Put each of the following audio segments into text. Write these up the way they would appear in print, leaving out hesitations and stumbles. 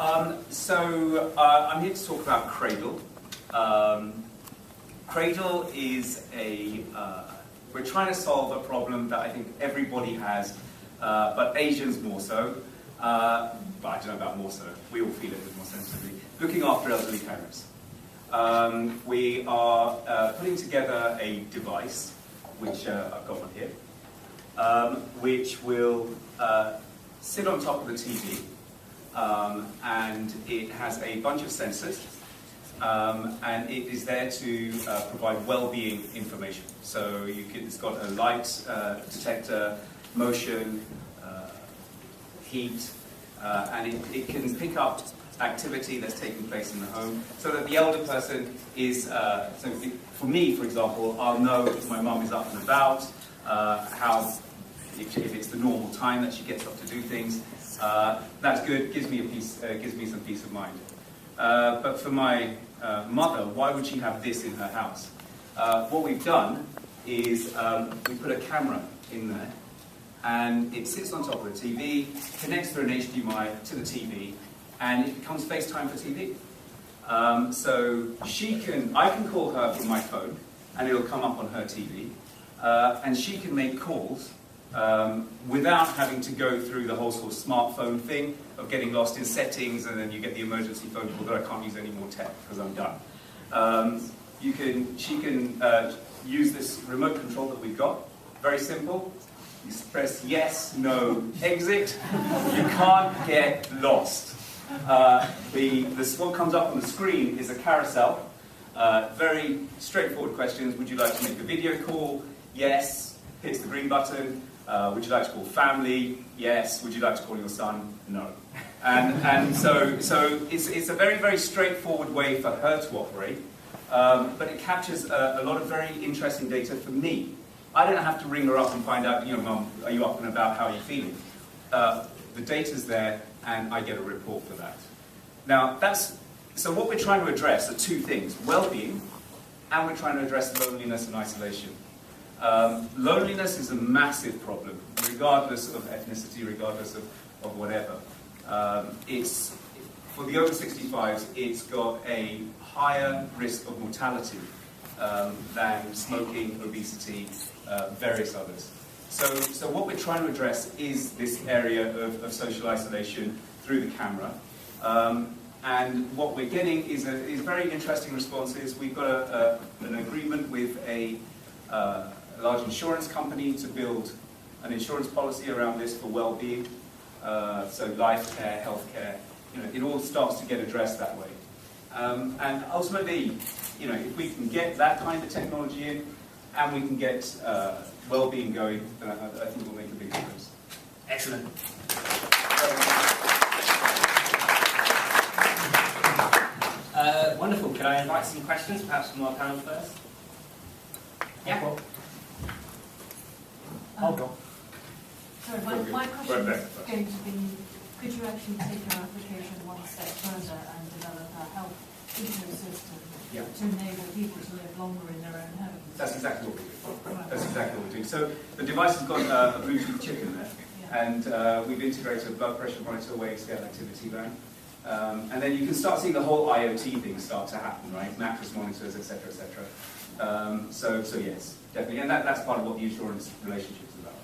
I'm here to talk about Cradle. Cradle is we're trying to solve a problem that I think everybody has, but Asians more so. But I don't know about more so. We all feel it a bit more sensitively. Looking after elderly parents. We are putting together a device, which I've got one here, which will sit on top of the TV, and it has a bunch of sensors, and it is there to provide well-being information. So it's got a light detector, motion, heat, and it can pick up activity that's taking place in the home, so that the elder person is, for me, for example, I'll know if my mum is up and about, if it's the normal time that she gets up to do things. That's good, gives me some peace of mind. But for my mother, why would she have this in her house? What we've done is we put a camera in there, and it sits on top of the TV, connects through an HDMI to the TV, and it becomes FaceTime for TV. So I can call her from my phone, and it'll come up on her TV, and she can make calls without having to go through the whole sort of smartphone thing of getting lost in settings, and then you get the emergency phone call that I can't use any more tech because I'm done. She can use this remote control that we've got. Very simple. You press yes, no, exit. You can't get lost. What comes up on the screen is a carousel. Very straightforward questions. Would you like to make a video call? Yes. Hits the green button. Would you like to call family? Yes. Would you like to call your son? No. And so it's a very, very straightforward way for her to operate, but it captures a lot of very interesting data for me. I don't have to ring her up and find out, Mum, are you up and about? How are you feeling? The data's there, and I get a report for that. Now, so what we're trying to address are two things: well-being, and we're trying to address loneliness and isolation. Loneliness is a massive problem, regardless of ethnicity, regardless of whatever. For the over 65s, it's got a higher risk of mortality than smoking, obesity, various others. So what we're trying to address is this area of social isolation through the camera. And what we're getting is very interesting responses. We've got an agreement with a large insurance company to build an insurance policy around this for well-being. So life care, health care, it all starts to get addressed that way. And ultimately, if we can get that kind of technology in, and we can get well-being going, then I think we'll make a big difference. Excellent. Wonderful. Could I invite some questions, perhaps from our panel first? Yeah. Hold on. Sorry, my question is going to be, could you actually take your application one step further and develop a health ecosystem to enable people to live longer in their own homes? That's exactly what we do. That's exactly what we're doing. So the device has got a Bluetooth chip in there, and we've integrated a blood pressure monitor, weight scale, activity band. And then you can start seeing the whole IoT thing start to happen, right? Mattress monitors, etc., etc. So yes, definitely, and that's part of what the insurance relationship is about.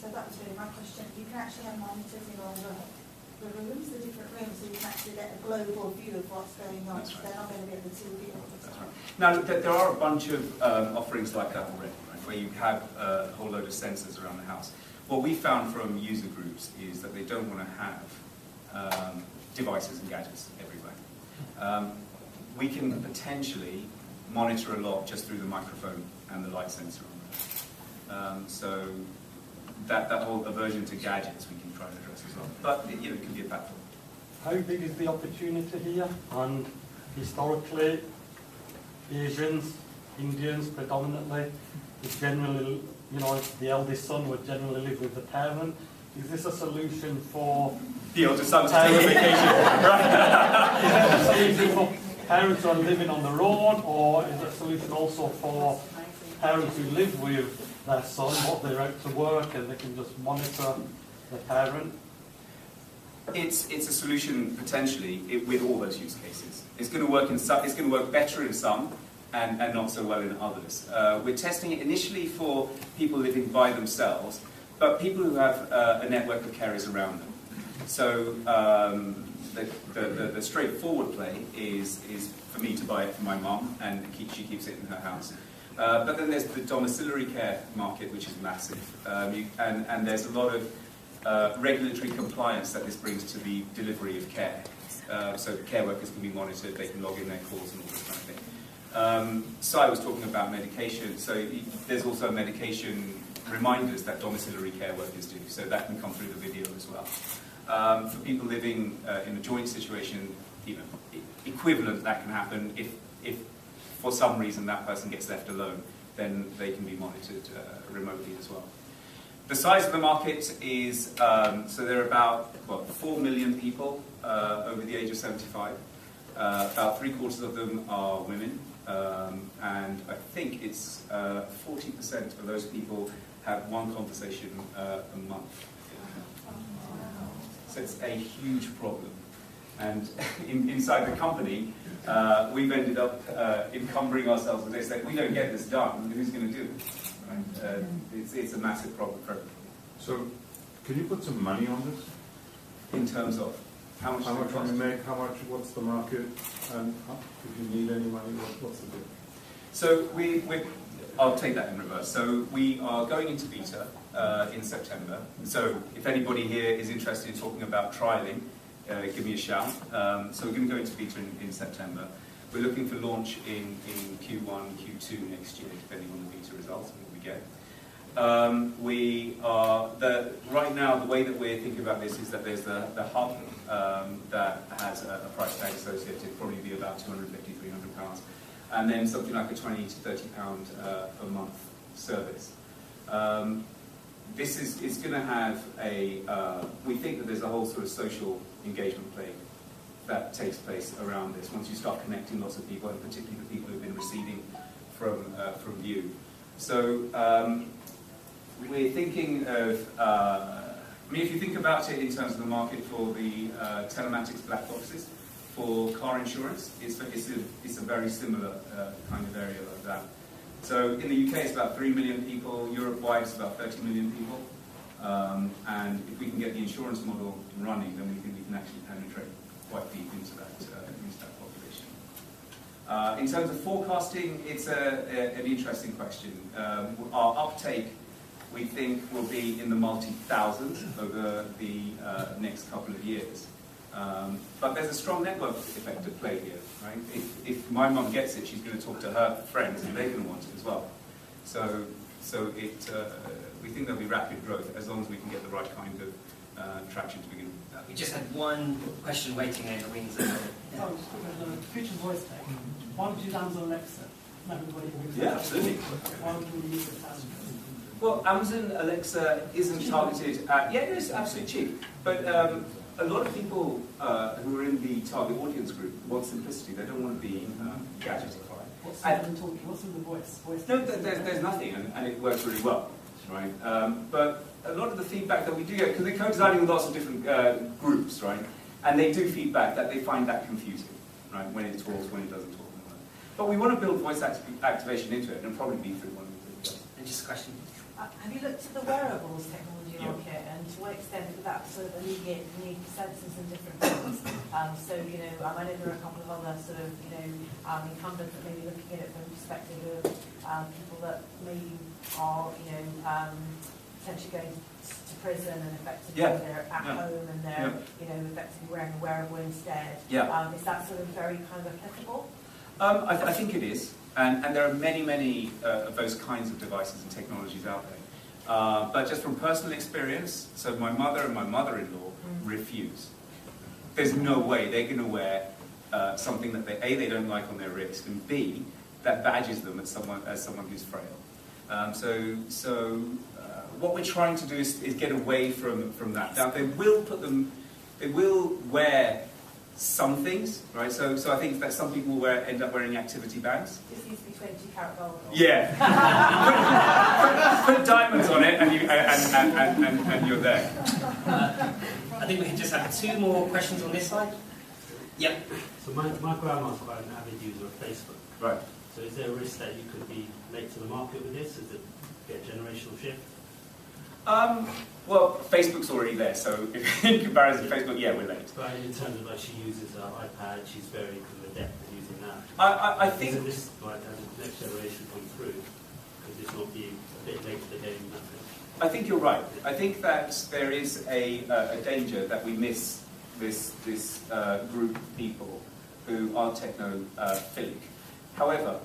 So that was really my question. You can actually have monitors in all the rooms, the different rooms, so you can actually get a global view of what's going on. That's right. They're not going to be at the TV all the time. Now, there are a bunch of offerings like that already, right, where you have a whole load of sensors around the house. What we found from user groups is that they don't want to have devices and gadgets everywhere. We can potentially monitor a lot just through the microphone and the light sensor on there. So that whole aversion to gadgets we can try and address as well. But it can be a platform. How big is the opportunity here? And historically, Asians, Indians predominantly, is generally, the eldest son would generally live with the parent. Is this a solution for the eldest son to take a vacation? Right? Is it a solution for parents who are living on the road, or is it a solution also for parents who live with their son, what they're out to work, and they can just monitor the parent? it's a solution potentially with all those use cases. It's going to work in some, it's going to work better in some, and not so well in others. We're testing it initially for people living by themselves, but people who have a network of carers around them. So the straightforward play is for me to buy it for my mum, and she keeps it in her house. But then there's the domiciliary care market, which is massive, and there's a lot of regulatory compliance that this brings to the delivery of care. So care workers can be monitored, they can log in their calls and all this kind of thing. So I was talking about medication, so there's also medication reminders that domiciliary care workers do, so that can come through the video as well. For people living in a joint situation, equivalent that can happen if for some reason that person gets left alone, then they can be monitored remotely as well. The size of the market is, so there are about 4 million people over the age of 75. About 3/4 of them are women, and I think it's 40% of those people have one conversation a month. So it's a huge problem. And inside the company, we've ended up encumbering ourselves with this, that we don't get this done, who's going to do it? Right? It's a massive problem for everyone. So, can you put some money on this? In terms of how much can you make, what's the market, and if you need any money, what's the deal? So I'll take that in reverse. So we are going into beta in September. So if anybody here is interested in talking about trialing, give me a shout. So we're going to go into beta in September. We're looking for launch in Q1, Q2 next year, depending on the beta results and what we get. Right now, the way that we're thinking about this is that there's the hub that has a price tag associated, probably be about £250, £300, and then something like a £20 to £30 a month service. This is going to have we think that there's a whole sort of social engagement play that takes place around this once you start connecting lots of people, and particularly the people who've been receding from view. So we're thinking of, if you think about it in terms of the market for the telematics black boxes for car insurance, it's a very similar kind of area like that. So in the UK it's about 3 million people, Europe-wide it's about 30 million people, and if we can get the insurance model running, then we think we can actually penetrate quite deep into that population. In terms of forecasting, it's an interesting question. Our uptake, we think, will be in the multi-thousands over the next couple of years. But there's a strong network effect at play here, right? If my mum gets it, she's going to talk to her friends, and they're going to want it as well. So we think there'll be rapid growth as long as we can get the right kind of traction to begin with. We just had one question waiting in the wings. Future voice tech. Why would you Amazon Alexa? Yeah, absolutely. Why would we use it as? Well, Amazon Alexa isn't targeted at... Yeah, it is absolutely cheap. But a lot of people who are in the target audience group want simplicity. They don't want to be gadgetified. What's in the voice? No, there's nothing, and it works really well, right? But a lot of the feedback that we do get, because they're co-designing with lots of different groups, right? And they do feedback that they find that confusing, right? When it talks, when it doesn't talk. But we want to build voice activation into it, and probably be through one of the videos. And just a question. Have you looked at the wearables technology market, and to what extent would that sort of alleviate the need for sensors and different things? So, I know there are a couple of other sort of, incumbents that may be looking at it from the perspective of people that maybe are, potentially going to prison and effectively they're at home and they're, effectively wearing a wearable instead. Is that sort of very kind of applicable? I think it is. And there are many of those kinds of devices and technologies out there. But just from personal experience, so my mother and my mother-in-law refuse. There's no way they're going to wear something that they don't like on their wrist, and B, that badges them as someone who's frail. So what we're trying to do is get away from that. Now they will wear some things, right? So I think that some people will end up wearing activity bands. This needs to be 20 karat gold. Yeah. put diamonds on it, and you're there. I think think we just have 2 more questions on this side. Yep. So my grandma's quite an avid user of Facebook. Right. So is there a risk that you could be late to the market with this? Is it a generational shift? Well, Facebook's already there, so in comparison to Facebook, yeah, we're late. But in terms of like she uses her iPad, she's very kind of adept at using that. I think... Isn't this like as the next generation come through, could this not be a bit late to the game in that sense? I think you're right. I think that there is a danger that we miss this group of people who are technophilic. However,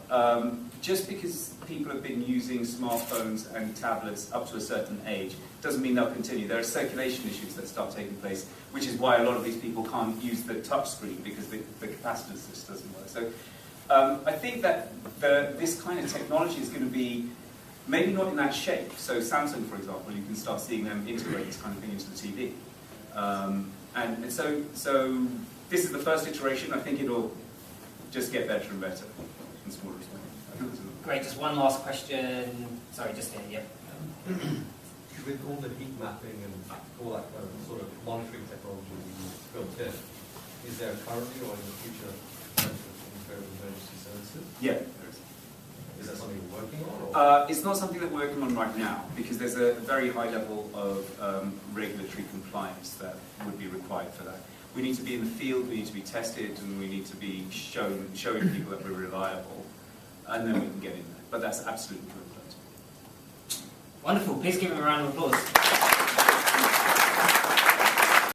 just because people have been using smartphones and tablets up to a certain age doesn't mean they'll continue. There are circulation issues that start taking place, which is why a lot of these people can't use the touch screen because the capacitance just doesn't work. So I think that this kind of technology is going to be maybe not in that shape. So Samsung, for example, you can start seeing them integrate this kind of thing into the TV. And so this is the first iteration. I think it'll just get better and better in smaller space. Great, just one last question. Sorry, just here, yeah. With all the heat mapping and all that kind of sort of monitoring technology built in, is there currently or in the future potential for emergency services? Yeah, there is. Is that something you're working on? Or? It's not something that we're working on right now because there's a very high level of regulatory compliance that would be required for that. We need to be in the field, we need to be tested, and we need to be showing people that we're reliable, and then we can get in there. But that's absolutely correct. Wonderful. Please give him a round of applause.